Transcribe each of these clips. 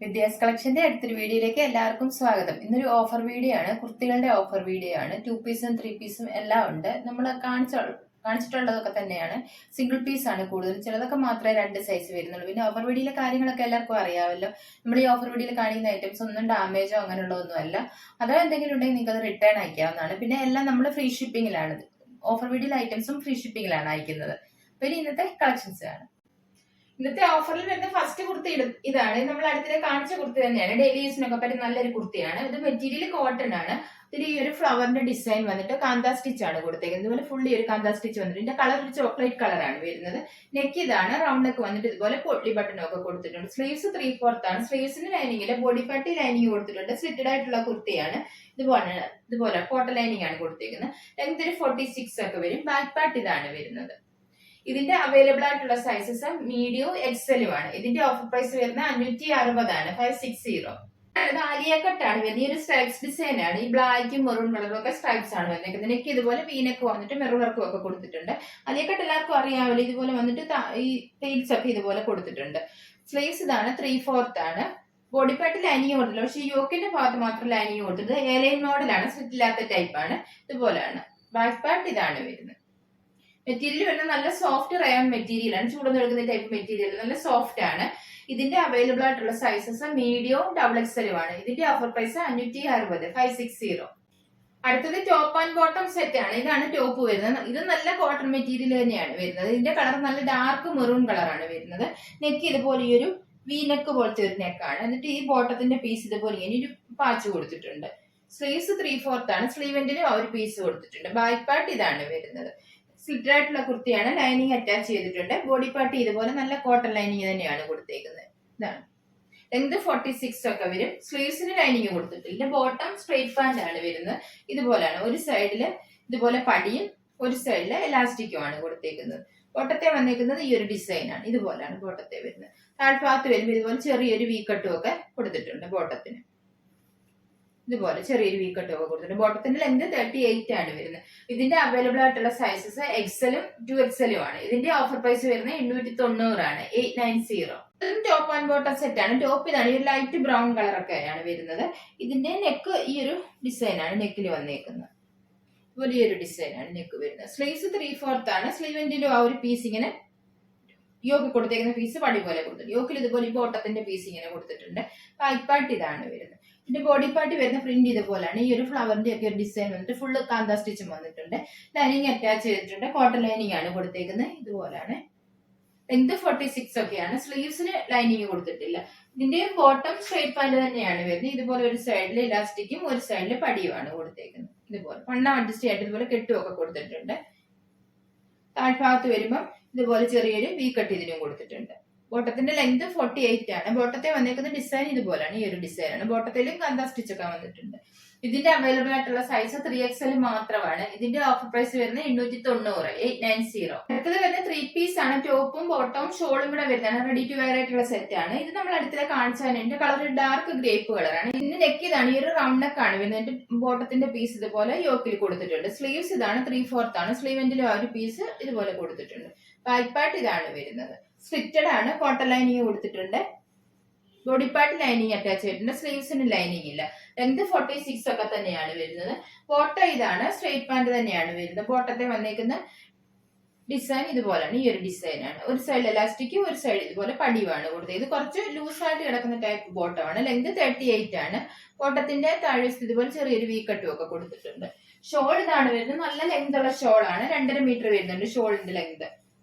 വിദ്യാസ് കളക്ഷന്റെ അടുത്തൊരു വീഡിയോയിലേക്ക് എല്ലാവർക്കും സ്വാഗതം. ഇന്നൊരു ഓഫർ വീഡിയോ ആണ്, കുർത്തികളുടെ ഓഫർ വീഡിയോ ആണ്. 2 പീസും 3 പീസും എല്ലാം ഉണ്ട്. നമ്മൾ കാണിച്ചിട്ടുള്ളതൊക്കെ തന്നെയാണ്. സിംഗിൾ പീസ് ആണ് കൂടുതൽ, ചിലതൊക്കെ മാത്രമേ 2 സൈസ് വരുന്നുള്ളൂ. പിന്നെ ഓഫർ വീഡിയോയിലെ കാര്യങ്ങളൊക്കെ എല്ലാവർക്കും അറിയാമല്ലോ. നമ്മൾ ഈ ഓഫർ വീഡിയോയിൽ കാണിക്കുന്ന ഐറ്റംസ് ഒന്നും ഡാമേജോ അങ്ങനെയുള്ളതൊന്നും അല്ല. അതോ എന്തെങ്കിലും ഉണ്ടെങ്കിൽ നിങ്ങൾക്ക് അത് റിട്ടേൺ അയക്കാവുന്നതാണ്. പിന്നെ എല്ലാം നമ്മൾ ഫ്രീ ഷിപ്പിംഗിലാണ്, ഓഫർ വീഡിയോയിലെ ഐറ്റംസും ഫ്രീ ഷിപ്പിംഗിലാണ് അയക്കുന്നത്. പിന്നെ ഇന്നത്തെ കളക്ഷൻസ് ആണ്. ഇന്നത്തെ ഓഫറിൽ വരുന്ന ഫസ്റ്റ് കുർത്തി ഇതാണ്. നമ്മൾ അടുത്തിടെ കാണിച്ച കുർത്തി തന്നെയാണ്. ഡെയിലി യൂസിനൊക്കെ പറ്റും നല്ലൊരു കുർത്തിയാണ്. ഇത് മെറ്റീരിയൽ കോട്ടൺ ആണ്. ഇതിൽ ഈ ഒരു ഫ്ലവറിന്റെ ഡിസൈൻ വന്നിട്ട് കാന്താ സ്റ്റിച്ച് ആണ് കൊടുത്തേക്കുന്നത്. ഇതുപോലെ ഫുള്ളി ഒരു കാന്താ സ്റ്റിച്ച് വന്നിട്ട് ഇതിന്റെ കളർ ഒരു ചോക്ലേറ്റ് കളറാണ് വരുന്നത്. നെക്ക് ഇതാണ്, റൗണ്ട് നെക്ക് വന്നിട്ട് ഇതുപോലെ പൊട്ടി ബട്ടണും ഒക്കെ കൊടുത്തിട്ടുണ്ട്. സ്ലീവ്സ് 3/4 ആണ്. സ്ലീവ്സിന് ലൈനിങ്ങില് ബോഡി പാർട്ടി ലൈനിങ് കൊടുത്തിട്ടുണ്ട്. സ്ലിറ്റഡ് ആയിട്ടുള്ള കുർത്തിയാണ്. ഇതുപോലെ കോട്ടൺ ലൈനിങ് ആണ് കൊടുത്തേക്കുന്നത്. ലെങ്ത് ഒരു 46 ഒക്കെ വരും. ബാക്ക് പാർട്ട് ഇതാണ് വരുന്നത്. ഇതിന്റെ അവൈലബിൾ ആയിട്ടുള്ള സൈസസ് മീഡിയം എക്സലും ആണ്. ഇതിന്റെ ഓഫർ പ്രൈസ് വരുന്നത് 560 ആണ്, 560. ആലിയ കട്ടാണ് വരുന്നത്. ഈ ഒരു സ്ട്രൈപ്സ് ഡിസൈൻ ആണ്. ഈ ബ്ലാക്കും മെറൂൺ കളറും ഒക്കെ സ്ട്രൈപ്സ് ആണ് വന്നിരിക്കുന്നത്. എനിക്ക് ഇതുപോലെ വീനക്ക് വന്നിട്ട് മെറൂൺ വർക്കും ഒക്കെ കൊടുത്തിട്ടുണ്ട്. ആലിയ കട്ട് എല്ലാവർക്കും അറിയാമല്ലോ. ഇതുപോലെ വന്നിട്ട് ഈ പ്ലേറ്റ്സ് ഒക്കെ ഇതുപോലെ കൊടുത്തിട്ടുണ്ട്. സ്ലീവ്സ് ഇതാണ്, 3/4 ആണ്. ബോഡി പാർട്ട് ലൈനിങ് കൊടുത്തില്ല, പക്ഷെ യോക്കിന്റെ ഭാഗത്ത് മാത്രം ലൈനിങ് കൊടുത്തത് എയർലൈൻ മോഡലാണ്, സ്ലിറ്റ് ഇല്ലാത്ത ടൈപ്പാണ്. ഇതുപോലെയാണ്. ബാക്ക് പാർട്ട് ഇതാണ് വരുന്നത്. മെറ്റീരിയൽ വരുന്നത് നല്ല സോഫ്റ്റ് റയോൺ മെറ്റീരിയൽ ആണ്. ചൂടൊന്നും എടുക്കുന്ന ടൈപ്പ് മെറ്റീരിയൽ, നല്ല സോഫ്റ്റ് ആണ്. ഇതിന്റെ അവൈലബിൾ ആയിട്ടുള്ള സൈസസ് മീഡിയവും XXL ആണ്. ഇതിന്റെ ഓഫർ പ്രൈസ് 560, 560. അടുത്തത് ടോപ്പ് ആൻഡ് ബോട്ടം സെറ്റ് ആണ്. ഇതാണ് ടോപ്പ് വരുന്നത്. ഇത് നല്ല കോട്ടൺ മെറ്റീരിയൽ തന്നെയാണ് വരുന്നത്. ഇതിന്റെ കളർ നല്ല ഡാർക്ക് മെറൂൺ കളറാണ് വരുന്നത്. നെക്ക് ഇതുപോലെ ഈ ഒരു വി നെക്ക് പോലത്തെ ഒരു നെക്കാണ്. എന്നിട്ട് ഈ ബോട്ടത്തിന്റെ പീസ് ഇതുപോലെ ഇനി ഒരു പാച്ച് കൊടുത്തിട്ടുണ്ട്. സ്ലീവ്സ് 3/4 ആണ്. സ്ലീവെന്റിലും ആ ഒരു പീസ് കൊടുത്തിട്ടുണ്ട്. ബാക്ക് പാർട്ട് ഇതാണ് വരുന്നത്. സ്ലിറ്റഡ് ആയിട്ടുള്ള കുർത്തിയാണ്. ലൈനിങ് അറ്റാച്ച് ചെയ്തിട്ടുണ്ട്. ബോഡി പാർട്ടി ഇതുപോലെ നല്ല കോട്ടൺ ലൈനിങ് തന്നെയാണ് കൊടുത്തേക്കുന്നത്. ഇതാണ് ലെങ്ത് 46 ഒക്കെ വരും. സ്ലീവ്സിന് ലൈനിങ് കൊടുത്തിട്ടില്ല. ബോട്ടം സ്ട്രെയിറ്റ് പാന്റ് ആണ് വരുന്നത്. ഇതുപോലെയാണ്. ഒരു സൈഡില് ഇതുപോലെ പടിയും ഒരു സൈഡില് എലാസ്റ്റിക്കും ആണ് കൊടുത്തേക്കുന്നത്. ബോട്ടത്തെ വന്നേക്കുന്നത് ഈ ഒരു ഡിസൈൻ ആണ്. ഇതുപോലെയാണ് ബോട്ടത്തെ വരുന്നത്. താഴ്ഭാഗത്ത് വരുമ്പോൾ ഇതുപോലെ ചെറിയൊരു വീക്കട്ടും ഒക്കെ കൊടുത്തിട്ടുണ്ട് ബോട്ടത്തിന്. ഇതുപോലെ ചെറിയൊരു വീക്കട്ടും ഒക്കെ കൊടുത്തിട്ടുണ്ട്. ബോട്ടത്തിന്റെ ലെങ്ത് 38 ആണ് വരുന്നത്. ഇതിന്റെ അവൈലബിൾ ആയിട്ടുള്ള സൈസസ് എക്സലും 2XL ആണ്. ഇതിന്റെ ഓഫർ പ്രൈസ് വരുന്നത് 890 ആണ്, 890. ടോപ്പ് ആൻഡ് ബോട്ടം സെറ്റ് ആണ്. ടോപ്പ് ഇതാണ്, ഈ ലൈറ്റ് ബ്രൗൺ കളർ ഒക്കെയാണ് വരുന്നത്. ഇതിന്റെ നെക്ക് ഈ ഒരു ഡിസൈൻ ആണ് നെക്കിൽ വന്നേക്കുന്നത്. വലിയൊരു ഡിസൈൻ ആണ് നെക്ക് വരുന്നത്. സ്ലീവ്സ് 3/4 ആണ്. സ്ലീവിന്റെ ആ ഒരു പീസ് ഇങ്ങനെ യോക്ക് കൊടുത്തേക്കുന്ന പീസ് പടി പോലെ കൊടുത്തിട്ടുണ്ട്. യോക്കിൽ ഇതുപോലെ ഈ ബോട്ടത്തിന്റെ പീസ് ഇങ്ങനെ കൊടുത്തിട്ടുണ്ട്. ബാക്ക് പാർട്ട് ഇതാണ് വരുന്നത്. ഇതിന്റെ ബോഡി പാർട്ട് വരുന്ന പ്രിന്റ് ഇതുപോലെയാണ്. ഈ ഒരു ഫ്ലവറിന്റെ ഒക്കെ ഒരു ഡിസൈൻ വന്നിട്ട് ഫുള്ള് കാന്താ സ്റ്റിച്ചും വന്നിട്ടുണ്ട്. ലൈനിങ് അറ്റാച്ച് ചെയ്തിട്ടുണ്ട്. കോട്ടൺ ലൈനിങ് ആണ് കൊടുത്തേക്കുന്നത്. ഇതുപോലെയാണ്. ലെങ്ത് 46 ഒക്കെയാണ്. സ്ലീവ്സിന് ലൈനിങ് കൊടുത്തിട്ടില്ല. ഇതിന്റെ ബോട്ടം സ്ട്രെയിറ്റ് പാന്റ് തന്നെയാണ് വരുന്നത്. ഇതുപോലെ ഒരു സൈഡിൽ ഇലാസ്റ്റിക്കും ഒരു സൈഡിൽ പടിയുമാണ് കൊടുത്തേക്കുന്നത്. ഇതുപോലെ വണ്ണം അഡ്ജസ്റ്റ് ചെയ്തിട്ട് ഇതുപോലെ കെട്ടുമൊക്കെ കൊടുത്തിട്ടുണ്ട്. താഴ്ഭാഗത്ത് വരുമ്പോൾ ഇതുപോലെ ചെറിയൊരു വി കട്ട് ഇതിനും കൊടുത്തിട്ടുണ്ട്. ബോട്ടത്തിന്റെ ലെങ്ത് 48 ആണ്. ബോട്ടത്തെ വന്നേക്കുന്ന ഡിസൈൻ ഇതുപോലെയാണ്. ഈ ഒരു ഡിസൈൻ ആണ്. ബോട്ടത്തിലും കാന്താ സ്റ്റിച്ച് ഒക്കെ വന്നിട്ടുണ്ട്. ഇതിന്റെ അവൈലബിൾ ആയിട്ടുള്ള സൈസ് 3XL മാത്രമാണ്. ഇതിന്റെ ഓഫർ പ്രൈസ് വരുന്നത് 890, 890. അടുത്തത് വരുന്നത് 3 പീസ് ആണ്. ടോപ്പും ബോട്ടവും ഷോളും കൂടെ വരുന്നതാണ്. റെഡി ടു വെയർ ആയിട്ടുള്ള സെറ്റ് ആണ്. ഇത് നമ്മൾ അടുത്ത കാണിച്ചാൽ ഇതിന്റെ കളർ ഡാർക്ക് ഗ്രേപ്പ് കളറാണ്. ഇതിന്റെ നെക്ക് ഇതാണ്. ഈ ഒരു റൗണ്ട് നെക്ക് ആണ് വരുന്നത്. ബോട്ടത്തിന്റെ പീസ് ഇതുപോലെ യോക്കിൽ കൊടുത്തിട്ടുണ്ട്. സ്ലീവ്സ് ഇതാണ്, 3/4 ആണ്. സ്ലീവെന്റിലും ആ ഒരു പീസ് ഇതുപോലെ കൊടുത്തിട്ടുണ്ട്. ബാക്ക് പാർട്ട് ഇതാണ് വരുന്നത്. സ്ലിറ്റഡ് ആണ്. കോട്ടൺ ലൈനിങ് കൊടുത്തിട്ടുണ്ട്. ബോഡി പാർട്ട് ലൈനിങ് അറ്റാച്ച് ചെയ്തിട്ടുണ്ട്. സ്ലീവ്സിന് ലൈനിങ് ഇല്ല. ലെങ്ത് 46 ഒക്കെ തന്നെയാണ് വരുന്നത്. ബോട്ടം ഇതാണ്, സ്ട്രെയിറ്റ് പാന്റ് തന്നെയാണ് വരുന്നത്. ബോട്ടത്തെ വന്നേക്കുന്ന ഡിസൈൻ ഇതുപോലെയാണ്. ഈ ഒരു ഡിസൈൻ ആണ്. ഒരു സൈഡ് എലാസ്റ്റിക്കും ഒരു സൈഡ് ഇതുപോലെ പടിയുമാണ് കൊടുത്തത്. ഇത് കുറച്ച് ലൂസായിട്ട് കിടക്കുന്ന ടൈപ്പ് ബോട്ടമാണ്. ലെങ്ത് 38 ആണ്. ബോട്ടത്തിന്റെ താഴ്വശത്ത് ഇതുപോലെ ചെറിയൊരു വീക്കട്ടും ഒക്കെ കൊടുത്തിട്ടുണ്ട്. ഷോൾ ഇതാണ് വരുന്നത്. നല്ല ലെങ്ത് ഉള്ള ഷോൾ ആണ്. 2.5 മീറ്റർ വരുന്നുണ്ട് ഷോളിന്റെ ലെങ്ത്.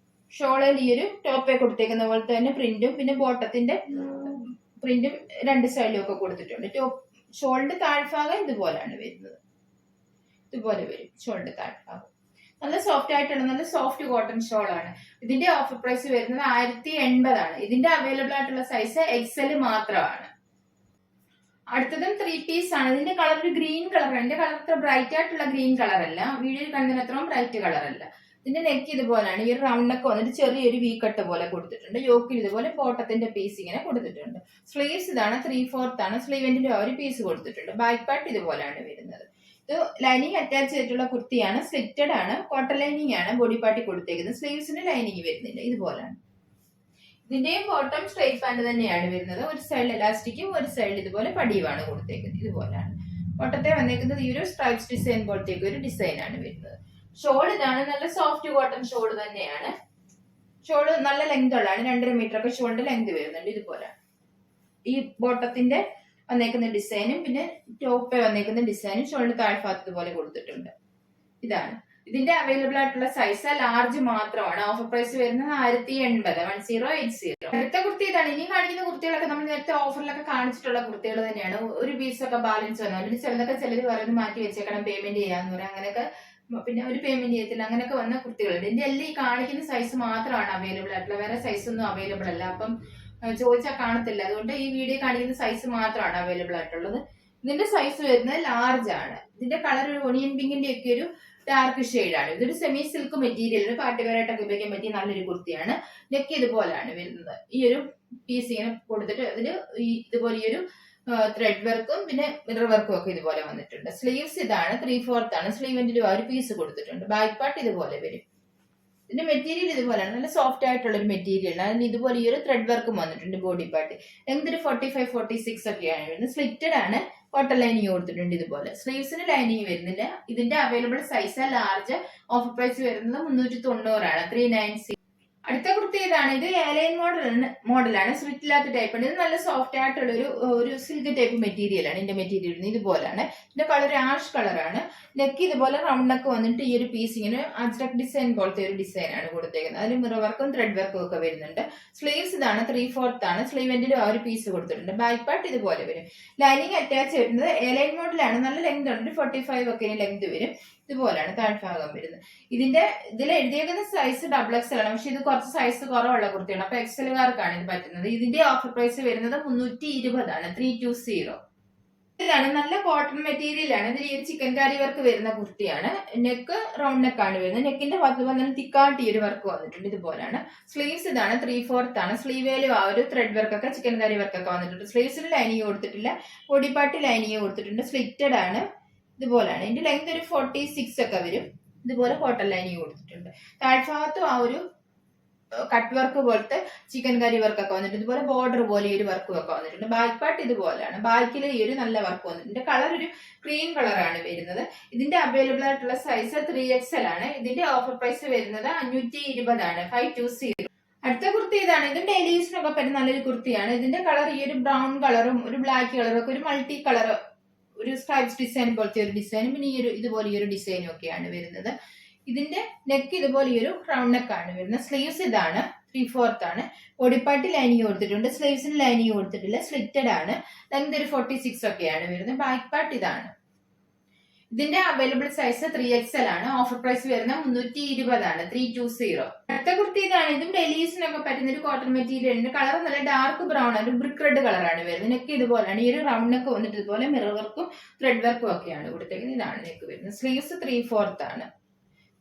ഷോളിൽ ഈ ഒരു ടോപ്പെ കൊടുത്തേക്കുന്ന പോലത്തെ തന്നെ പ്രിന്റും പിന്നെ ബോട്ടത്തിന്റെ പ്രിന്റും രണ്ട് സൈഡിലും ഒക്കെ കൊടുത്തിട്ടുണ്ട്. ഷോളിന്റെ താഴ്ഭാഗം ഇതുപോലെയാണ് വരുന്നത്. ഇതുപോലെ വരും ഷോളിന്റെ താഴ്ഭാഗം. നല്ല സോഫ്റ്റ് ആയിട്ടുള്ള നല്ല സോഫ്റ്റ് കോട്ടൺ ഷോൾ ആണ്. ഇതിന്റെ ഓഫർ പ്രൈസ് വരുന്നത് 1080 ആണ്. ഇതിന്റെ അവൈലബിൾ ആയിട്ടുള്ള സൈസ് XL മാത്രമാണ്. അടുത്തതും 3 പീസ് ആണ്. ഇതിന്റെ കളർ ഒരു ഗ്രീൻ കളറാണ്. ഇതിന്റെ കളർ അത്ര ബ്രൈറ്റ് ആയിട്ടുള്ള ഗ്രീൻ കളർ അല്ല. വീഡിയോയിൽ കാണുന്നതിന് അത്രയും ബ്രൈറ്റ് കളർ അല്ല. ഇതിന്റെ നെക്ക് ഇതുപോലെയാണ്. ഈ ഒരു റൗണ്ട് നെക്ക് വന്നിട്ട് ചെറിയൊരു വി കട്ട് പോലെ കൊടുത്തിട്ടുണ്ട്. യോക്കിൽ ഇതുപോലെ ബോട്ടത്തിന്റെ പീസ് ഇങ്ങനെ കൊടുത്തിട്ടുണ്ട്. സ്ലീവ്സ് ഇതാണ്, 3/4 ആണ്. സ്ലീവെന്റിന്റെ ഒരു പീസ് കൊടുത്തിട്ടുണ്ട്. ബാക്ക് പാർട്ട് ഇതുപോലെയാണ് വരുന്നത്. ഇത് ലൈനിങ് അറ്റാച്ച് ചെയ്തിട്ടുള്ള കുർത്തിയാണ്. സ്ലിറ്റഡ് ആണ്. കോട്ടൺ ലൈനിങ് ആണ് ബോഡി പാർട്ടി കൊടുത്തേക്കുന്നത്. സ്ലീവ്സിന് ലൈനിങ് വരുന്നില്ല. ഇതുപോലെയാണ്. ഇതിന്റെയും ബോട്ടം സ്ട്രൈറ്റ് പാന്റ് തന്നെയാണ് വരുന്നത്. ഒരു സൈഡിൽ എലാസ്റ്റിക്കും ഒരു സൈഡിൽ ഇതുപോലെ പടിയുമാണ് കൊടുത്തേക്കുന്നത്. ഇതുപോലെയാണ് ബോട്ടത്തെ വന്നേക്കുന്നത്. ഈ ഒരു സ്ട്രൈപ്സ് ഡിസൈൻ പോലത്തേക്ക് ഒരു ഡിസൈൻ ആണ് വരുന്നത്. ഷോൾ ഇതാണ്, നല്ല സോഫ്റ്റ് കോട്ടൺ ഷോൾ തന്നെയാണ്. ഷോള് നല്ല ലെങ്ത് ഉള്ളതാണ്, 2.5 മീറ്റർ ഒക്കെ ഷോളിന്റെ ലെങ്ത് വരുന്നുണ്ട്. ഇതുപോലെ ഈ ബോട്ടത്തിന്റെ വന്നേക്കുന്ന ഡിസൈനും പിന്നെ ടോപ്പ് വന്നേക്കുന്ന ഡിസൈനും ഷോളിന്റെ താഴ്ഭാഗത്ത് ഇതുപോലെ കൊടുത്തിട്ടുണ്ട്. ഇതാണ് ഇതിന്റെ അവൈലബിൾ ആയിട്ടുള്ള സൈസ് ലാർജ് മാത്രമാണ്. ഓഫർ പ്രൈസ് വരുന്നത് 1080, 1080. അടുത്ത കുർത്തി ഇതാണ്. ഇനി കാണിക്കുന്ന കുർത്തികളൊക്കെ നമ്മൾ നേരത്തെ ഓഫറിലൊക്കെ കാണിച്ചിട്ടുള്ള കുർത്തികൾ തന്നെയാണ്. ഒരു പീസൊക്കെ ബാലൻസ് വന്നു. അതിന് ചിലർ പറയുന്നത് മാറ്റി വെച്ചേക്കണം, പേയ്മെന്റ് ചെയ്യാന്ന് പറയാം. അങ്ങനെയൊക്കെ പിന്നെ ഒരു പേയ്മെന്റ് ചെയ്യത്തില്ല, അങ്ങനെയൊക്കെ വന്ന കുർത്തികളുണ്ട്. ഇതിന്റെ എല്ലാം ഈ കാണിക്കുന്ന സൈസ് മാത്രമാണ് അവൈലബിൾ ആയിട്ടുള്ള, വേറെ സൈസ് ഒന്നും അവൈലബിൾ അല്ല. അപ്പം ചോദിച്ചാൽ കാണത്തില്ല, അതുകൊണ്ട് ഈ വീഡിയോ കാണിക്കുന്ന സൈസ് മാത്രമാണ് അവൈലബിൾ ആയിട്ടുള്ളത്. ഇതിന്റെ സൈസ് വരുന്നത് ലാർജ് ആണ്. ഇതിന്റെ കളർ ഒരു ഒണിയൻ പിങ്കിന്റെ ഒക്കെ ഒരു ഡാർക്ക് ഷെയ്ഡാണ്. ഇതൊരു സെമി സിൽക്ക് മെറ്റീരിയൽ, പാർട്ടിവെയറായിട്ടൊക്കെ ഉപയോഗിക്കാൻ പറ്റിയ നല്ലൊരു കുർത്തിയാണ്. നെക്ക് ഇതുപോലാണ് വരുന്നത്. ഈ ഒരു പീസ് ഇങ്ങനെ കൊടുത്തിട്ട് അതിൽ ഇതുപോലെ ഈ ഒരു ത്രെഡ് വർക്കും പിന്നെ മിറർ വർക്കും ഒക്കെ ഇതുപോലെ വന്നിട്ടുണ്ട്. സ്ലീവ്സ് ഇതാണ്, 3/4 ആണ്. സ്ലീവിന്റെ ഒരു പീസ് കൊടുത്തിട്ടുണ്ട്. ബാക്ക് പാർട്ട് ഇതുപോലെ വരും. ഇതിന്റെ മെറ്റീരിയൽ ഇതുപോലെയാണ്, നല്ല സോഫ്റ്റ് ആയിട്ടുള്ള ഒരു മെറ്റീരിയൽ. അതിന് ഇതുപോലെ ഈ ഒരു ത്രെഡ് വർക്കും വന്നിട്ടുണ്ട്. ബോഡി പാർട്ട് ലെങ്ത് ഒരു 45, 46 ഒക്കെയാണ് വരുന്നത്. സ്ലിറ്റഡ് ആണ്, കോട്ടൺ ലൈനിങ് കൊടുത്തിട്ടുണ്ട്. ഇതുപോലെ സ്ലീവ്സിന് ലൈനിങ് വരുന്നില്ല. ഇതിന്റെ available size large. Offer price വരുന്നത് 390 ആണ്, 396. അടുത്ത കുർത്തി ഇതാണ്. ഇത് എലൈൻ മോഡലാണ്, സ്ലിറ്റ് ഇല്ലാത്ത ടൈപ്പ് ആണ്. ഇത് നല്ല സോഫ്റ്റ് ആയിട്ടുള്ള ഒരു സിൽക്ക് ടൈപ്പ് മെറ്റീരിയൽ ആണ്. ഇതിന്റെ മെറ്റീരിയൽ ഇതുപോലാണ്. ഇതിന്റെ കളർ ആഷ് കളറാണ്. നെക്ക് ഇതുപോലെ റൗണ്ട് നെക്ക് വന്നിട്ട് ഈ ഒരു പീസ് ഇങ്ങനെ അജ്രക് ഡിസൈൻ പോലത്തെ ഒരു ഡിസൈൻ ആണ് കൊടുത്തേക്കുന്നത്. അതിൽ മിറർ വർക്കും ത്രെഡ് വർക്കും ഒക്കെ വരുന്നുണ്ട്. സ്ലീവ്സ് ഇതാണ്, 3/4 ആണ്. സ്ലീവെന്റിൽ ഒരു പീസ് കൊടുത്തിട്ടുണ്ട്. ബാക്ക് പാർട്ട് ഇതുപോലെ വരും. ലൈനിങ് അറ്റാച്ച് വരുന്നത് എലൈൻ മോഡലാണ്. നല്ല ലെങ്ത് ഉണ്ട്, 45 ഒക്കെ ലെങ്ത് വരും. ഇതുപോലെയാണ് താഴ്ഭാഗം വരുന്നത്. ഇതിൽ എഴുതിയേക്കുന്ന സൈസ് XXL ആണ്, പക്ഷെ ഇത് കുറച്ച് സൈസ് കുറവുള്ള കുർത്തിയാണ്. അപ്പൊ എക്സലുകാർക്കാണ് ഇത് പറ്റുന്നത്. ഇതിന്റെ ഓഫർ പ്രൈസ് വരുന്നത് 320 ആണ്, 320. ഇതാണ് നല്ല കോട്ടൺ മെറ്റീരിയൽ ആണ്. ഇതിൽ ഈ ചിക്കൻ കാരി വർക്ക് വരുന്ന കുർത്തിയാണ്. നെക്ക് റൗണ്ട് നെക്ക് ആണ് വരുന്നത്. നെക്കിന്റെ ഭാഗത്ത് തിക്കാട്ടി ഒരു വർക്ക് വന്നിട്ടുണ്ട്. ഇതുപോലാണ്. സ്ലീവ്സ് ഇതാണ്, 3/4 ആണ്. സ്ലീവേലും ആ ഒരു ത്രെഡ് വർക്ക് ഒക്കെ ചിക്കൻ കാരി വർക്ക് ഒക്കെ വന്നിട്ടുണ്ട്. സ്ലീവ്സിന് ലൈനിങ് കൊടുത്തിട്ടില്ല, ബോഡി പാർട്ട് ലൈനിങ് കൊടുത്തിട്ടുണ്ട്. സ്ലിറ്റഡ് ആണ്. ഇതുപോലാണ്. ഇതിന്റെ ലെങ്ത് ഒരു 46 ഒക്കെ വരും. ഇതുപോലെ കോട്ടൺ ലൈനിങ് കൊടുത്തിട്ടുണ്ട്. താഴ്ഭാഗത്തും ആ ഒരു കട്ട് വർക്ക് പോലത്തെ ചിക്കൻ കറി വർക്ക് ഒക്കെ വന്നിട്ടുണ്ട്. ഇതുപോലെ ബോർഡർ പോലെ ഒരു വർക്കും ഒക്കെ വന്നിട്ടുണ്ട്. ബാക്ക് പാർട്ട് ഇതുപോലെയാണ്. ബാക്കിൽ ഈ ഒരു നല്ല വർക്ക് വന്നിട്ടുണ്ട്. കളർ ഒരു ക്രീം കളറാണ് വരുന്നത്. ഇതിന്റെ അവൈലബിൾ ആയിട്ടുള്ള സൈസ് 3XL ആണ്. ഇതിന്റെ ഓഫർ പ്രൈസ് വരുന്നത് 520 ആണ്, 520. അടുത്ത കുർത്തി ഇതാണ്. ഇത് ഡെയിലി യൂസിനൊക്കെ പറ്റുന്ന നല്ലൊരു കുർത്തിയാണ്. ഇതിന്റെ കളർ ഈ ഒരു ബ്രൗൺ കളറും ഒരു ബ്ലാക്ക് കളറും ഒക്കെ ഒരു മൾട്ടി കളർ, ഒരു സ്ട്രൈപ്സ് ഡിസൈൻ പോലത്തെ ഒരു ഡിസൈനും പിന്നെ ഇതുപോലെ ഈ ഒരു ഡിസൈനും ഒക്കെയാണ് വരുന്നത്. ഇതിന്റെ നെക്ക് ഇതുപോലെ ഈ ഒരു റൗണ്ട് നെക്ക് ആണ് വരുന്നത്. സ്ലീവ്സ് ഇതാണ്, 3/4 ആണ്. ബോഡിപ്പാർട്ട് ലൈനിങ് കൊടുത്തിട്ടുണ്ട്. സ്ലീവ്സിന് ലൈനിങ് കൊടുത്തിട്ടില്ല, സ്ലിറ്റഡ് ആണ്. ലെങ്ത് ഒരു 46 ഒക്കെയാണ് വരുന്നത്. ബാക്ക് പാർട്ട് ഇതാണ്. ഇതിന്റെ അവൈലബിൾ സൈസ് 3XL ആണ്. ഓഫർ പ്രൈസ് വരുന്നത് 320 ആണ്, 320. അടുത്ത കുർത്തി ഇതാണ്. ഇതും ഡെയിലീസിനൊക്കെ പറ്റുന്ന ഒരു കോട്ടൺ മെറ്റീരിയലിന്റെ കളർ നല്ല ഡാർക്ക് ബ്രൗൺ ആണ്, ഒരു ബ്രിക്ക് റെഡ് കളറാണ് വരുന്നത്. നെക്ക് ഇതുപോലെയാണ്. ഈ ഒരു റൗണ്ട് നെക്ക് വന്നിട്ട് ഇതുപോലെ മിറർ വർക്കും ത്രെഡ് വർക്കും ഒക്കെയാണ് കൊടുത്തേക്കുന്നത്. ഇതാണ് നെക്ക് വരുന്നത്. സ്ലീവ്സ് 3/4 ആണ്.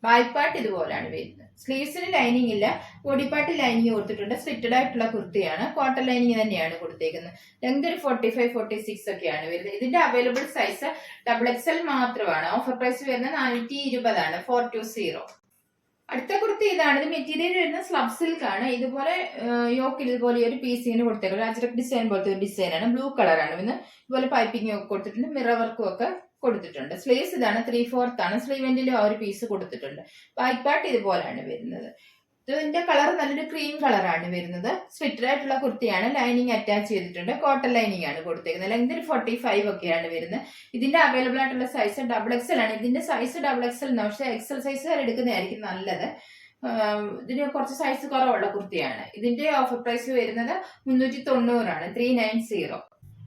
ബാക്ക് പാർട്ട് ഇതുപോലെയാണ് വരുന്നത്. സ്ലീവ്സിന് ലൈനിങ് ഇല്ല, ബോഡി പാർട്ട് ലൈനിങ് കൊടുത്തിട്ടുണ്ട്. സ്ലിറ്റഡ് ആയിട്ടുള്ള കുർത്തിയാണ്. കോട്ടൺ ലൈനിങ് തന്നെയാണ് കൊടുത്തേക്കുന്നത്. ലെങ്ത് ഒരു 45, 46 ഒക്കെയാണ് വരുന്നത്. ഇതിന്റെ അവൈലബിൾ സൈസ് XXL മാത്രമാണ്. ഓഫർ പ്രൈസ് വരുന്നത് 420 ആണ്, 420. അടുത്ത കുർത്തി ഇതാണ്. ഇത് മെറ്റീരിയൽ വരുന്ന സ്ലബ് സിൽക്ക് ആണ്. ഇതുപോലെ യോക്കിൽ ഇതുപോലെ ഒരു പീസ് ഇങ്ങനെ കൊടുത്തേക്കുന്നത് അജ്രക് ഡിസൈൻ പോലത്തെ ഒരു ഡിസൈൻ ആണ്. ബ്ലൂ കളറാണ്. പിന്നെ ഇതുപോലെ പൈപ്പിംഗ് ഒക്കെ കൊടുത്തിട്ടുണ്ട്. മിറർ വർക്കും ഒക്കെ കൊടുത്തിട്ടുണ്ട്. സ്ലീവ്സ് ഇതാണ്, 3/4 ആണ്. സ്ലീവെന്റിൽ ആ ഒരു പീസ് കൊടുത്തിട്ടുണ്ട്. ബാക്ക് പാർട്ട് ഇതുപോലാണ് വരുന്നത്. ഇതിന്റെ കളർ നല്ലൊരു ക്രീം കളറാണ് വരുന്നത്. സ്ലിറ്റഡ് ആയിട്ടുള്ള കുർത്തിയാണ്. ലൈനിങ് അറ്റാച്ച് ചെയ്തിട്ടുണ്ട്. കോട്ടൺ ലൈനിങ് ആണ് കൊടുത്തേക്കുന്നത്. ലെങ്ത് ഒരു 45 ഒക്കെയാണ് വരുന്നത്. ഇതിന്റെ അവൈലബിൾ ആയിട്ടുള്ള സൈസ് XXL ആണ്. ഇതിന്റെ സൈസ് XXL ആണ്, പക്ഷെ XL സൈസ് എടുക്കുന്നതായിരിക്കും നല്ലത്. ഇതിന് കുറച്ച് സൈസ് കുറവുള്ള കുർത്തിയാണ്. ഇതിന്റെ ഓഫർ പ്രൈസ് വരുന്നത് 390 ആണ്, 390.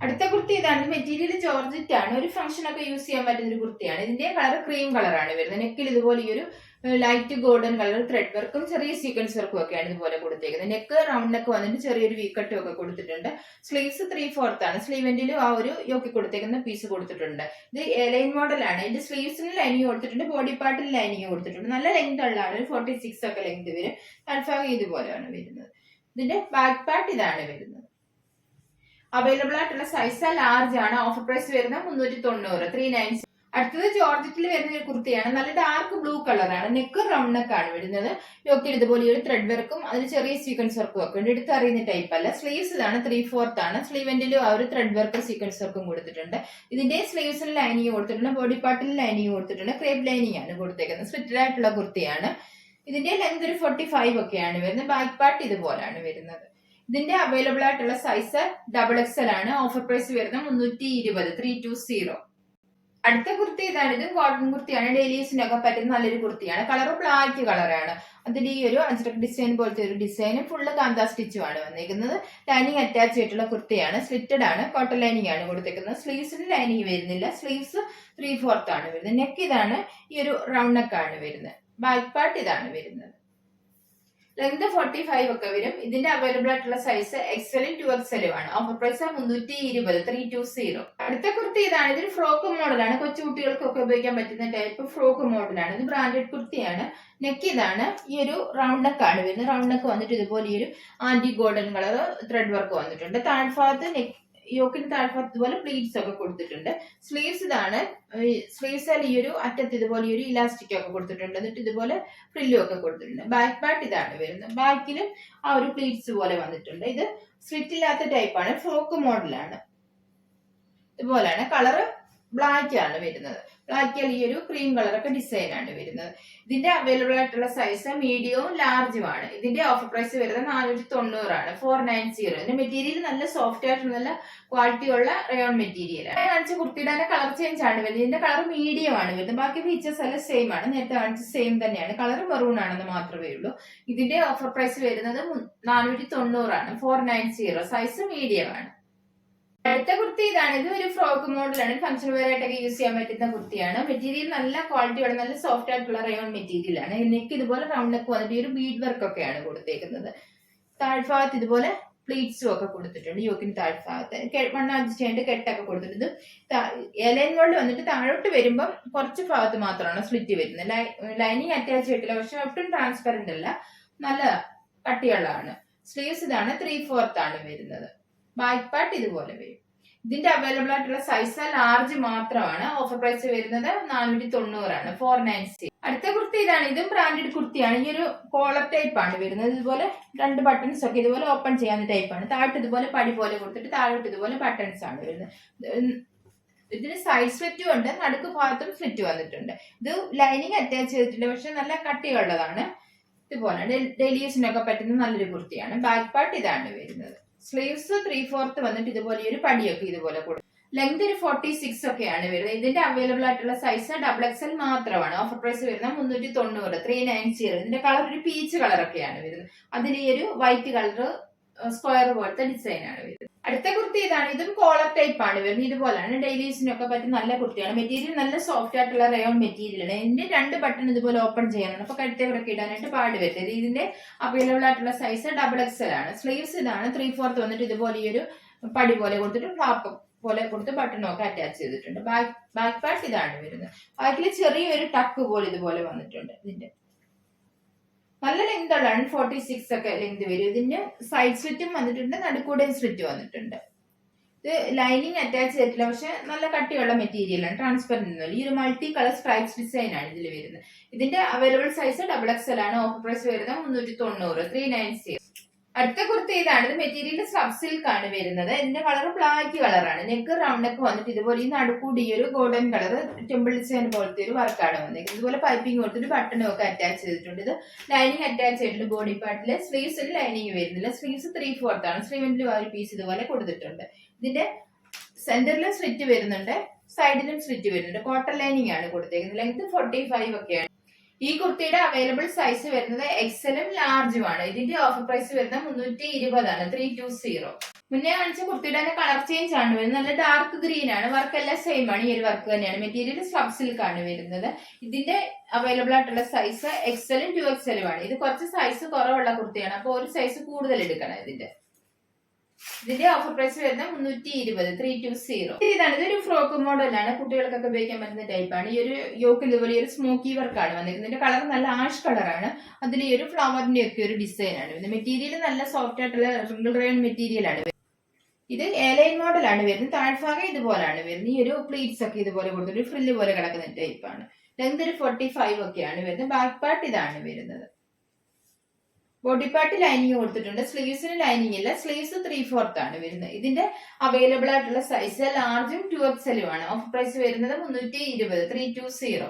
അടുത്ത കുർത്തി ഇതാണ്. മെറ്റീരിയൽ ജോർജറ്റ് ആണ്. ഒരു ഫംഗ്ഷൻ ഒക്കെ യൂസ് ചെയ്യാൻ പറ്റുന്ന ഒരു കുർത്തിയാണ്. ഇതിന്റെ കളർ ക്രീം കളറാണ് വരുന്നത്. നെക്കിൽ ഇതുപോലെ ഈ ഒരു ലൈറ്റ് ഗോൾഡൻ കളർ ത്രെഡ് വർക്കും ചെറിയ സീക്വൻസ് വർക്കും ഒക്കെയാണ് ഇതുപോലെ കൊടുത്തേക്കുന്നത്. നെക്ക് റൗണ്ട് നെക്ക് വന്നിട്ട് ചെറിയൊരു വീക്കട്ടും ഒക്കെ കൊടുത്തിട്ടുണ്ട്. സ്ലീവ്സ് 3/4 ആണ്. സ്ലീവെന്റിലും ആ ഒരു യോക്കി കൊടുത്തേക്കുന്ന പീസ് കൊടുത്തിട്ടുണ്ട്. ഇത് എലൈൻ മോഡലാണ്. ഇതിന്റെ സ്ലീവ്സിന് ലൈനിങ് കൊടുത്തിട്ടുണ്ട്. ബോഡി പാർട്ടിൽ ലൈനിങ് കൊടുത്തിട്ടുണ്ട്. നല്ല ലെങ്ത് ഉള്ളതാണ്, 46 ഒക്കെ ലെങ്ത് വരും. തൽഭാഗം ഇതുപോലെയാണ് വരുന്നത്. ഇതിന്റെ ബാക്ക് പാർട്ട് ഇതാണ് വരുന്നത്. അവൈലബിൾ ആയിട്ടുള്ള സൈസ് ലാർജ് ആണ്. ഓഫർ പ്രൈസ് വരുന്നത് 390, 390. അടുത്തത് ജോർജറ്റിൽ വരുന്ന ഒരു കുർത്തിയാണ്. നല്ല ഡാർക്ക് ബ്ലൂ കളറാണ്. നെക്ക് റൗണ്ട് നെക്കാണ് വരുന്നത്. യോക്കിൽ ഇതുപോലെ ഒരു ത്രെഡ് വർക്കും അതിന് ചെറിയ സീക്വൻസ് വർക്കും ഒക്കെ ഉണ്ട്. എടുത്തറിയുന്ന ടൈപ്പ് അല്ല. സ്ലീവ്സ് ഇതാണ് 3/4 ആണ്. സ്ലീവ് എൻഡിലും ആ ഒരു ത്രെഡ് വർക്കും സീക്വൻസ് വർക്കും കൊടുത്തിട്ടുണ്ട്. ഇതിന്റെ സ്ലീവ്സിൽ ലൈനിങ് കൊടുത്തിട്ടുണ്ട്. ബോഡി പാർട്ടിൽ ലൈനിങ് കൊടുത്തിട്ടുണ്ട്. ക്രേപ്പ് ലൈനിങ് ആണ് കൊടുത്തേക്കുന്നത്. സ്ലിറ്റഡ് ആയിട്ടുള്ള കുർത്തിയാണ്. ഇതിന്റെ ലെങ്ത് ഒരു 45 ഒക്കെയാണ് വരുന്നത്. ബാക്ക് പാർട്ട് ഇതുപോലാണ് വരുന്നത്. ഇതിന്റെ അവൈലബിൾ ആയിട്ടുള്ള സൈസ് XXL ആണ്. ഓഫർ പ്രൈസ് വരുന്നത് 320 320. അടുത്ത കുർത്തി ഇതാണ്. ഇത് കോട്ടൺ കുർത്തിയാണ്. ഡെയിലി യൂസിനൊക്കെ പറ്റുന്ന നല്ലൊരു കുർത്തിയാണ്. കളർ ബ്ലാക്ക് കളറാണ്. അതിൽ ഈ ഒരു അജ്രക് ഡിസൈൻ പോലത്തെ ഒരു ഡിസൈനും ഫുള്ള് കാന്ത സ്റ്റിച്ചുമാണ് വന്നിരിക്കുന്നത്. ലൈനിങ് അറ്റാച്ച് ചെയ്തിട്ടുള്ള കുർത്തിയാണ്. സ്ലിറ്റഡ് ആണ്. കോട്ടൺ ലൈനിങ് ആണ് കൊടുത്തേക്കുന്നത്. സ്ലീവ്സിന് ലൈനിങ് വരുന്നില്ല. സ്ലീവ്സ് 3/4 ആണ് വരുന്നത്. നെക്ക് ഇതാണ്. ഈ ഒരു റൗണ്ട് നെക്കാണ് വരുന്നത്. ബാക്ക് പാർട്ട് ഇതാണ് വരുന്നത്. ലെങ്ത് 45 ഒക്കെ വരും. ഇതിന്റെ അവൈലബിൾ ആയിട്ടുള്ള സൈസ് XL 2XL ആണ്. Offer price 320 320. അടുത്ത കുർത്തി ഇതാണ്. ഇതൊരു ഫ്രോക്ക് മോഡലാണ്. കൊച്ചുകുട്ടികൾക്കൊക്കെ ഉപയോഗിക്കാൻ പറ്റുന്ന ടൈപ്പ് ഫ്രോക്ക് മോഡലാണ്. ഇത് ബ്രാൻഡഡ് കുർത്തിയാണ്. നെക്ക് ഇതാണ്. ഈ ഒരു റൗണ്ട് നെക്ക് ആണ് വരുന്നത്. റൗണ്ട് നെക്ക് വന്നിട്ട് ഇതുപോലെ ഈ ഒരു anti golden colour thread work വന്നിട്ടുണ്ട്. താഴ്ഭാഗത്ത് നെക്ക് യോക്കിന് താഴ്ഭാഗത്ത് ഇതുപോലെ പ്ലീറ്റ്സ് ഒക്കെ കൊടുത്തിട്ടുണ്ട്. സ്ലീവ്സ് ഇതാണ്. സ്ലീവ്സിൽ ഈ ഒരു അറ്റത്ത് ഇതുപോലെ ഈ ഒരു ഇലാസ്റ്റിക് ഒക്കെ കൊടുത്തിട്ടുണ്ട്. എന്നിട്ട് ഇതുപോലെ ഫ്രില്ലും ഒക്കെ കൊടുത്തിട്ടുണ്ട്. ബാക്ക് പാർട്ട് ഇതാണ് വരുന്നത്. ബാക്കിലും ആ ഒരു പ്ലീറ്റ്സ് പോലെ വന്നിട്ടുണ്ട്. ഇത് സ്ലിറ്റ് ഇല്ലാത്ത ടൈപ്പാണ്. ഫ്രോക്ക് മോഡലാണ്. ഇതുപോലെയാണ്. കളറ് ബ്ലാക്ക് ആണ് വരുന്നത്. ബ്ലാക്കിൽ ഈ ഒരു ക്രീം കളറൊക്കെ ഡിസൈൻ ആണ് വരുന്നത്. ഇതിന്റെ അവൈലബിൾ ആയിട്ടുള്ള സൈസ് മീഡിയവും ലാർജും ആണ്. ഇതിന്റെ ഓഫർ പ്രൈസ് വരുന്നത് 490 ആണ്. 490. ഇതിന്റെ മെറ്റീരിയൽ നല്ല സോഫ്റ്റ് ആയിട്ട് നല്ല ക്വാളിറ്റി ഉള്ള റയോൺ മെറ്റീരിയൽ ആണ്. കാണിച്ച കുർത്തിയുടെ കളർ ചേഞ്ച് ആണ് വരുന്നത്. ഇതിന്റെ കളർ മീഡിയം ആണ് വരുന്നത്. ബാക്കി ഫീച്ചേഴ്സ് എല്ലാം സെയിം ആണ്. നേരത്തെ കാണിച്ച സെയിം തന്നെയാണ്. കളർ മെറൂൺ ആണെന്ന് മാത്രമേ ഉള്ളൂ. ഇതിന്റെ ഓഫർ പ്രൈസ് വരുന്നത് 490 ആണ്. 490. സൈസ് മീഡിയം ആണ്. അടുത്ത കുർത്തി ഇതാണ്. ഇത് ഒരു ഫ്രോക്ക് മോഡലാണ്. ഫംഗ്ഷൻ വെയർ ആയിട്ടൊക്കെ യൂസ് ചെയ്യാൻ പറ്റുന്ന കുർത്തിയാണ്. മെറ്റീരിയൽ നല്ല ക്വാളിറ്റിയുള്ള നല്ല സോഫ്റ്റ് ആയിട്ടുള്ള റയോൺ മെറ്റീരിയൽ ആണ്. നെക്ക് ഇതുപോലെ റൗണ്ട് നെക്ക് വന്നിട്ട് ഈ ഒരു ബീഡ് വർക്ക് ഒക്കെയാണ് കൊടുത്തേക്കുന്നത്. താഴ്ഭാഗത്ത് ഇതുപോലെ പ്ലീറ്റ്സും ഒക്കെ കൊടുത്തിട്ടുണ്ട്. യോക്കിന് താഴ്ഭാഗത്ത് മണ്ണ് അഡ്ജസ്റ്റ് ചെയ്യേണ്ട കെട്ടൊക്കെ കൊടുത്തിട്ടുണ്ട്. എലൈൻ മോൾഡ് വന്നിട്ട് താഴോട്ട് വരുമ്പം കുറച്ച് ഭാഗത്ത് മാത്രമാണ് സ്ലിറ്റ് വരുന്നത്. ലൈനിങ് അറ്റാച്ച് ചെയ്തിട്ടില്ല. പക്ഷെ ഒട്ടും ട്രാൻസ്പെറന്റ് അല്ല. നല്ല കട്ടിയുള്ളതാണ്. സ്ലീവ്സ് ഇതാണ്. 3/4 ആണ് വരുന്നത്. ബാക്ക് പാർട്ട് ഇതുപോലെ വരും. ഇതിന്റെ അവൈലബിൾ ആയിട്ടുള്ള സൈസ് ലാർജ് മാത്രമാണ്. ഓഫർ പ്രൈസ് വരുന്നത് 490 ആണ്. 490. അടുത്ത കുർത്തി ഇതാണ്. ഇതും ബ്രാൻഡഡ് കുർത്തിയാണ്. ഈ ഒരു കോളർ ടൈപ്പ് ആണ് വരുന്നത്. ഇതുപോലെ 2 ബട്ടൺസ് ഒക്കെ ഇതുപോലെ ഓപ്പൺ ചെയ്യാവുന്ന ടൈപ്പാണ്. താഴോട്ട് ഇതുപോലെ പടി പോലെ കൊടുത്തിട്ട് താഴോട്ട് ഇതുപോലെ ബട്ടൺസ് ആണ് വരുന്നത്. ഇതിന് സൈഡ് സ്ലിറ്റും ഉണ്ട്. നടുക്ക് ഭാഗത്തും സ്ലിറ്റ് വന്നിട്ടുണ്ട്. ഇത് ലൈനിങ് അറ്റാച്ച് ചെയ്തിട്ടില്ല. പക്ഷെ നല്ല കട്ടിയുള്ളതാണ്. ഇതുപോലെ ഡെയിലി യൂസിനൊക്കെ പറ്റുന്ന നല്ലൊരു കുർത്തിയാണ്. ബാക്ക് പാർട്ട് ഇതാണ് വരുന്നത്. സ്ലീവ്സ് 3/4 വന്നിട്ട് ഇതുപോലെ ഒരു പടിയൊക്കെ ഇതുപോലെ കൊടുക്കും. ലെങ്ത് ഒരു 46 ഒക്കെയാണ് വരുന്നത്. ഇതിന്റെ അവൈലബിൾ ആയിട്ടുള്ള സൈസ് XXL മാത്രമാണ്. ഓഫർ പ്രൈസ് വരുന്നത് 390 390. ഇതിന്റെ കളർ ഒരു പീച്ച് കളറൊക്കെയാണ് വരുന്നത്. അതിൽ ഈ ഒരു വൈറ്റ് കളർ സ്ക്വയർ പോലത്തെ ഡിസൈൻ ആണ് വരുന്നത്. അടുത്ത കുർത്തി ഇതാണ്. ഇതും കോളർ ടൈപ്പ് ആണ് വരുന്നത്. ഇതുപോലെയാണ്. ഡെയിലി യൂസിനൊക്കെ പറ്റുന്ന നല്ല കുർത്തിയാണ്. മെറ്റീരിയൽ നല്ല സോഫ്റ്റ് ആയിട്ടുള്ള റയോൺ മെറ്റീരിയൽ ആണ്. ഇതിന്റെ 2 ബട്ടൺ ഇതുപോലെ ഓപ്പൺ ചെയ്യാനാണ്. അപ്പൊ കഴുത്തേവരൊക്കെ ഇടാനായിട്ട് പാട് വരരുത്. ഇതിന്റെ അവൈലബിൾ ആയിട്ടുള്ള സൈസ് XXL ആണ്. സ്ലീവ്സ് ഇതാണ്. 3/4 വന്നിട്ട് ഇതുപോലെ ഈ ഒരു പടി പോലെ കൊടുത്തിട്ട് ഫ്ലാപ്പ് പോലെ കൊടുത്ത് ബട്ടണൊക്കെ അറ്റാച്ച് ചെയ്തിട്ടുണ്ട്. ബാക്ക് പാർട്ട് ഇതാണ് വരുന്നത്. ബാക്കിൽ ചെറിയൊരു ടക്ക് പോലെ ഇതുപോലെ വന്നിട്ടുണ്ട്. ഇതിന്റെ നല്ല ലെങ്ത് ഉള്ളതാണ്. 46 ഒക്കെ ലെങ്ത് വരും. ഇതിന് സൈഡ് സ്ലിറ്റും വന്നിട്ടുണ്ട്. നടുക്കൂടെയും സ്ലിറ്റ് വന്നിട്ടുണ്ട്. ഇത് ലൈനിങ് അറ്റാച്ച് ചെയ്തിട്ടില്ല. പക്ഷെ നല്ല കട്ടിയുള്ള മെറ്റീരിയൽ ആണ്. ട്രാൻസ്പെറന്റ് ഒന്നുമില്ല. ഈ ഒരു മൾട്ടി കളർ സ്ട്രൈപ്സ് ഡിസൈൻ ആണ് ഇതിൽ വരുന്നത്. ഇതിന്റെ അവൈലബിൾ സൈസ് XXL ആണ്. ഓഫർ പ്രൈസ് വരുന്നത് 390 390. അടുത്ത കുർത്തി ഇതാണ്. ഇത് മെറ്റീരിയൽ സബ് സിൽക്ക് ആണ് വരുന്നത്. ഇതിന്റെ കളർ ബ്ലാക്ക് കളറാണ്. നെക്ക് റൗണ്ട് നെക്ക് വന്നിട്ട് ഇതുപോലെ ഈ നടുക്കൂടി ഈ ഒരു ഗോൾഡൻ കളർ ടെമ്പിൾ ഡിസൈൻ പോലത്തെ ഒരു വർക്കാണ് വന്നിരിക്കുന്നത്. ഇതുപോലെ പൈപ്പിംഗ് കൊടുത്തിട്ട് ബട്ടണും ഒക്കെ അറ്റാച്ച് ചെയ്തിട്ടുണ്ട്. ഇത് ലൈനിങ് അറ്റാച്ച് ചെയ്തിട്ടുണ്ട്. ബോഡി പാർട്ടില് സ്ലീവ്സിൽ ലൈനിങ് വരുന്നില്ല. സ്ലീവ്സ് 3/4 ആണ്. സ്ലീവിന്റെ ഒരു പീസ് ഇതുപോലെ കൊടുത്തിട്ടുണ്ട്. ഇതിന്റെ സെന്ററിലും സ്ലിറ്റ് വരുന്നുണ്ട്. സൈഡിലും സ്ലിറ്റ് വരുന്നുണ്ട്. കോട്ടൺ ലൈനിങ് ആണ് കൊടുത്തേക്കുന്നത്. ലെങ്ത് 45 ഒക്കെയാണ്. ഈ കുർത്തിയുടെ അവൈലബിൾ സൈസ് വരുന്നത് XLും ലാർജും ആണ്. ഇതിന്റെ ഓഫർ പ്രൈസ് വരുന്നത് 320 ആണ്. 320. മുന്നേ കാണിച്ച കുർത്തിയുടെ തന്നെ കളർ ചേഞ്ച് ആണ് വരുന്നത്. നല്ല ഡാർക്ക് ഗ്രീൻ ആണ്. വർക്ക് എല്ലാം സെയിം ആണ്. ഈ ഒരു വർക്ക് തന്നെയാണ്. മെറ്റീരിയൽ സബ് സിൽക്ക് ആണ് വരുന്നത്. ഇതിന്റെ അവൈലബിൾ ആയിട്ടുള്ള സൈസ് XLും 2XLും ആണ്. ഇത് കുറച്ച് സൈസ് കുറവുള്ള കുർത്തിയാണ്. അപ്പൊ ഒരു സൈസ് കൂടുതൽ എടുക്കണം. ഇതിന്റെ ഓഫർ പ്രൈസ് വരുന്നത് 320 320. ഇതാണ്. ഇതൊരു ഫ്രോക്ക് മോഡലാണ്. കുട്ടികൾക്കൊക്കെ ഉപയോഗിക്കാൻ പറ്റുന്ന ടൈപ്പാണ്. ഈ ഒരു യോക്കിൽ ഇതുപോലെ ഒരു സ്മോക്കി വർക്കാണ് വന്നിരിക്കുന്നത്. ഇതിന്റെ കളർ നല്ല ആഷ് കളറാണ്. അതിൽ ഈ ഒരു ഫ്ലവറിന്റെ ഒക്കെ ഒരു ഡിസൈൻ ആണ്. മെറ്റീരിയൽ നല്ല സോഫ്റ്റ് ആയിട്ടുള്ള റിംഗിൾ റയോൺ മെറ്റീരിയൽ ആണ്. ഇത് എലൈൻ മോഡലാണ് വരുന്നത്. താഴ്ഭാഗം ഇതുപോലാണ് വരുന്നത്. ഈ ഒരു പ്ലീറ്റ്സ് ഒക്കെ ഇതുപോലെ കൊടുത്തിട്ട് ഫ്രില്ല് പോലെ കിടക്കുന്ന ടൈപ്പാണ്. ലെങ്ത് ഒരു 45 ഒക്കെയാണ് വരുന്നത്. ബാക്ക് പാർട്ട് ഇതാണ് വരുന്നത്. ബോഡി പാർട്ട് ലൈനിങ് കൊടുത്തിട്ടുണ്ട്. സ്ലീവ്സിന് ലൈനിങ് ഇല്ല. സ്ലീവ്സ് 3/4 ആണ് വരുന്നത്. ഇതിന്റെ അവൈലബിൾ ആയിട്ടുള്ള സൈസ് ലാർജും 2XL ആണ്. ഓഫർ പ്രൈസ് വരുന്നത് 320, 320.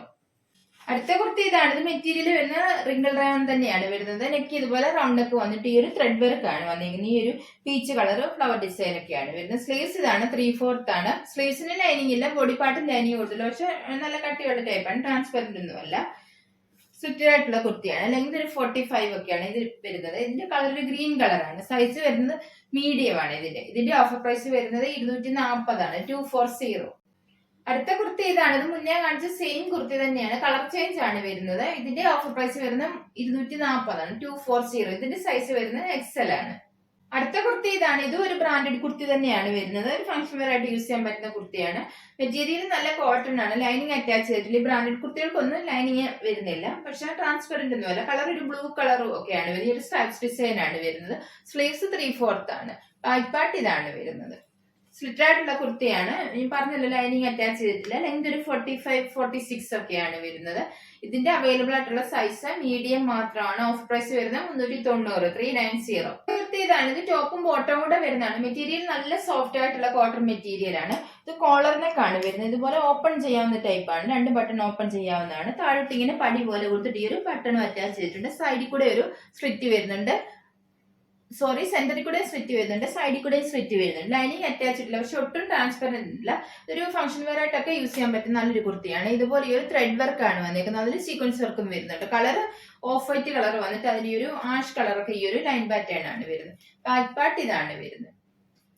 അടുത്ത കുർത്തി ഇതാണ്. ഇത് മെറ്റീരിയൽ വരുന്ന റിംഗിൾ റയോൺ തന്നെയാണ് വരുന്നത്. നെക്ക് ഇതുപോലെ റൗണ്ട് നെക്ക് വന്നിട്ട് ഈ ഒരു ത്രെഡ് വർക്ക് ആണ് വന്നിരിക്കുന്നത്. ഈ ഒരു പീച്ച് കളർ ഫ്ലവർ ഡിസൈൻ ഒക്കെയാണ് വരുന്നത്. സ്ലീവ്സ് ഇതാണ് 3/4 ആണ്. സ്ലീവ്സിന് ലൈനിങ് ഇല്ല. ബോഡി പാർട്ടും ലൈനിങ് കൊടുത്തില്ല. പക്ഷെ നല്ല കട്ടിയുള്ള ടൈപ്പാണ്. ട്രാൻസ്പെറന്റ് ഒന്നുമല്ല. സ്ലിറ്റഡ് ആയിട്ടുള്ള കുർത്തിയാണ്. ലെങ്ത് ഒരു 45 ഒക്കെയാണ് ഇത് വരുന്നത്. ഇതിന്റെ കളർ ഒരു ഗ്രീൻ കളറാണ്. സൈസ് വരുന്നത് മീഡിയം ആണ്. ഇതിന്റെ ഓഫർ പ്രൈസ് വരുന്നത് 240 ആണ്. 240. അടുത്ത കുർത്തി ഇതാണ്. ഇത് മുന്നേ കാണിച്ച സെയിം കുർത്തി തന്നെയാണ്. കളർ ചേഞ്ച് ആണ് വരുന്നത്. ഇതിന്റെ ഓഫർ പ്രൈസ് വരുന്നത് 240 ആണ്. 240. ഇതിന്റെ സൈസ് വരുന്നത് XL ആണ്. അടുത്ത കുർത്തി ഇതാണ്. ഇത് ഒരു ബ്രാൻഡഡ് കുർത്തി തന്നെയാണ് വരുന്നത്. ഒരു ഫംഗ്ഷൻ വെയർ ആയിട്ട് യൂസ് ചെയ്യാൻ പറ്റുന്ന കുർത്തിയാണ്. മെറ്റീരിയൽ നല്ല കോട്ടൺ ആണ്. ലൈനിങ് അറ്റാച്ച് ചെയ്തിട്ടില്ല. ബ്രാൻഡഡ് കുർത്തികൾക്കൊന്നും ലൈനിങ് വരുന്നില്ല. പക്ഷെ ട്രാൻസ്പെറന്റ് ഒന്നുമല്ല. കളർ ഒരു ബ്ലൂ കളറും ഒക്കെയാണ് വരുന്നത്. ഒരു സ്ട്രൈപ്സ് ഡിസൈൻ ആണ് വരുന്നത്. സ്ലീവ്സ് 3/4 ആണ്. ബാക്ക് പാർട്ട് ഇതാണ് വരുന്നത്. സ്ലിറ്റ് ആയിട്ടുള്ള കുർത്തിയാണ്. ഈ പറഞ്ഞല്ലോ ലൈനിങ് അറ്റാച്ച് ചെയ്തിട്ടില്ല. ലെങ്ത് ഒരു 45, 46 ഒക്കെയാണ് വരുന്നത്. ഇതിന്റെ അവൈലബിൾ ആയിട്ടുള്ള സൈസ് മീഡിയം മാത്രമാണ്. ഓഫർ പ്രൈസ് വരുന്നത് 390, 390. കുർത്തി ഇതാണ്. ഇത് ടോപ്പും ബോട്ടവും കൂടെ വരുന്നതാണ്. മെറ്റീരിയൽ നല്ല സോഫ്റ്റ് ആയിട്ടുള്ള കോട്ടൺ മെറ്റീരിയൽ ആണ്. ഇത് കോളർ നെക്കാണ് വരുന്നത്. ഇതുപോലെ ഓപ്പൺ ചെയ്യാവുന്ന ടൈപ്പാണ്. 2 ബട്ടൺ ഓപ്പൺ ചെയ്യാവുന്നതാണ്. താഴോട്ട് ഇങ്ങനെ പടി പോലെ കൊടുത്തിട്ട് ഈ ഒരു ബട്ടണും അറ്റാച്ച് ചെയ്തിട്ടുണ്ട്. സൈഡിൽ കൂടെ ഒരു സ്ലിറ്റ് വരുന്നുണ്ട്. സെന്ററിൽ കൂടെ സ്ലിറ്റ് വരുന്നുണ്ട്. സൈഡിൽ കൂടെ സ്ലിറ്റ് വരുന്നുണ്ട്. ലൈനിങ് അറ്റാച്ച് ഇല്ല. പക്ഷെ ഒട്ടും ട്രാൻസ്പെറന്റ് ഇല്ല. ഒരു ഫംഗ്ഷൻ വെയർ ആയിട്ടൊക്കെ യൂസ് ചെയ്യാൻ പറ്റുന്ന നല്ലൊരു കുർത്തിയാണ്. ഇതുപോലെ ഈ ഒരു ത്രെഡ് വർക്ക് ആണ് വന്നിരിക്കുന്നത്. അതിൽ സീക്വൻസ് വർക്കും വരുന്നുണ്ട്. കളർ ഓഫ് വൈറ്റ് കളർ വന്നിട്ട് അതിൽ ഈ ഒരു ആഷ് കളറൊക്കെ ഈ ഒരു ലൈൻ പാറ്റേൺ ആണ് വരുന്നത്. ബാക്ക് പാർട്ട് ഇതാണ് വരുന്നത്.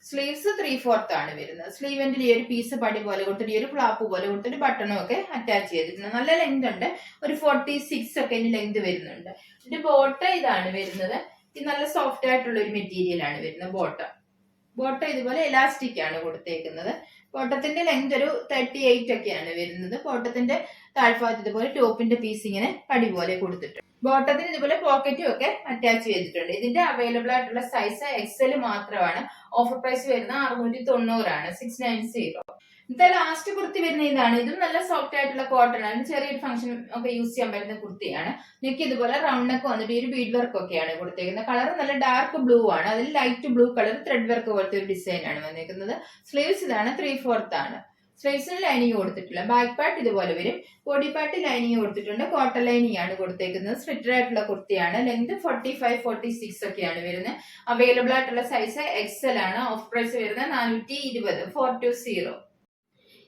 സ്ലീവ്സ് 3/4 ആണ് വരുന്നത്. സ്ലീവെന്റിൽ ഈ ഒരു പീസ് പടി പോലെ കൊടുത്തിട്ട് ഈ ഒരു ഫ്ലാപ്പ് പോലെ കൊടുത്തിട്ട് ബട്ടണും ഒക്കെ അറ്റാച്ച് ചെയ്തിട്ടുണ്ട്. നല്ല ലെങ്ത് ഉണ്ട്. ഒരു 46 ഒക്കെ ഇതിന് ലെങ്ത് വരുന്നുണ്ട്. ഇതിന്റെ ബോട്ട ഇതാണ് വരുന്നത്. ഇത് നല്ല സോഫ്റ്റ് ആയിട്ടുള്ള ഒരു മെറ്റീരിയൽ ആണ് വരുന്നത്. ബോട്ട ഇതുപോലെ എലാസ്റ്റിക് ആണ് കൊടുത്തേക്കുന്നത്. ബോട്ടത്തിന്റെ ലെങ്ത് ഒരു 38 ഒക്കെയാണ് വരുന്നത്. ബോട്ടത്തിന്റെ താഴ്ഭാഗത്ത് ഇതുപോലെ ടോപ്പിന്റെ പീസ് ഇങ്ങനെ പടി പോലെ കൊടുത്തിട്ടുണ്ട്. ബോട്ടത്തിന് ഇതുപോലെ പോക്കറ്റും ഒക്കെ അറ്റാച്ച് ചെയ്തിട്ടുണ്ട്. ഇതിന്റെ അവൈലബിൾ ആയിട്ടുള്ള സൈസ് XL മാത്രമാണ്. ഓഫർ പ്രൈസ് വരുന്നത് 690 ആണ്. 690. ഇന്നത്തെ ലാസ്റ്റ് കുർത്തി വരുന്ന ഇതാണ്. ഇതും നല്ല സോഫ്റ്റ് ആയിട്ടുള്ള കോട്ടൺ ആണ്. ചെറിയൊരു ഫംഗ്ഷൻ ഒക്കെ യൂസ് ചെയ്യാൻ പറ്റുന്ന കുർത്തിയാണ്. നെക്ക് ഇതുപോലെ റൗണ്ട് നെക്ക് വന്നിട്ട് ഒരു ബീഡ് വർക്ക് ഒക്കെയാണ് കൊടുത്തേക്കുന്നത്. കളർ നല്ല ഡാർക്ക് ബ്ലൂ ആണ്. അതിൽ light blue colour thread work പോലത്തെ ഒരു ഡിസൈൻ ആണ് വന്നിരിക്കുന്നത്. സ്ലീവ്സ് ഇതാണ് 3/4 ആണ്. സ്ലീവ്സിന് ലൈനിങ് കൊടുത്തിട്ടില്ല. ബാക്ക് പാർട്ട് ഇതുപോലെ വരും. ബോഡി പാർട്ട് ലൈനിങ് കൊടുത്തിട്ടുണ്ട്. കോട്ടൺ ലൈനിങ് ആണ് കൊടുത്തേക്കുന്നത്. സ്ലിറ്റഡ് ആയിട്ടുള്ള കുർത്തിയാണ്. ലെങ്ത് 45, 46 ഒക്കെയാണ് വരുന്നത്. അവൈലബിൾ ആയിട്ടുള്ള സൈസ് XL ആണ്. ഓഫ് പ്രൈസ് വരുന്നത് 420, 420.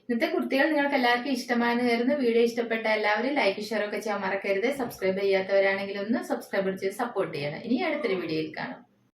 ഇന്നത്തെ കുർത്തികൾ നിങ്ങൾക്ക് എല്ലാവർക്കും ഇഷ്ടമായെന്ന് കരുതുന്നു. വീഡിയോ ഇഷ്ടപ്പെട്ട എല്ലാവരും ലൈക്ക് ഷെയർ ഒക്കെ ചെയ്യാൻ മറക്കരുത്. സബ്സ്ക്രൈബ് ചെയ്യാത്തവരാണെങ്കിൽ ഒന്ന് സബ്സ്ക്രൈബ് ചെയ്ത് സപ്പോർട്ട് ചെയ്യണം. ഇനി അടുത്തൊരു വീഡിയോയിൽ കാണാം.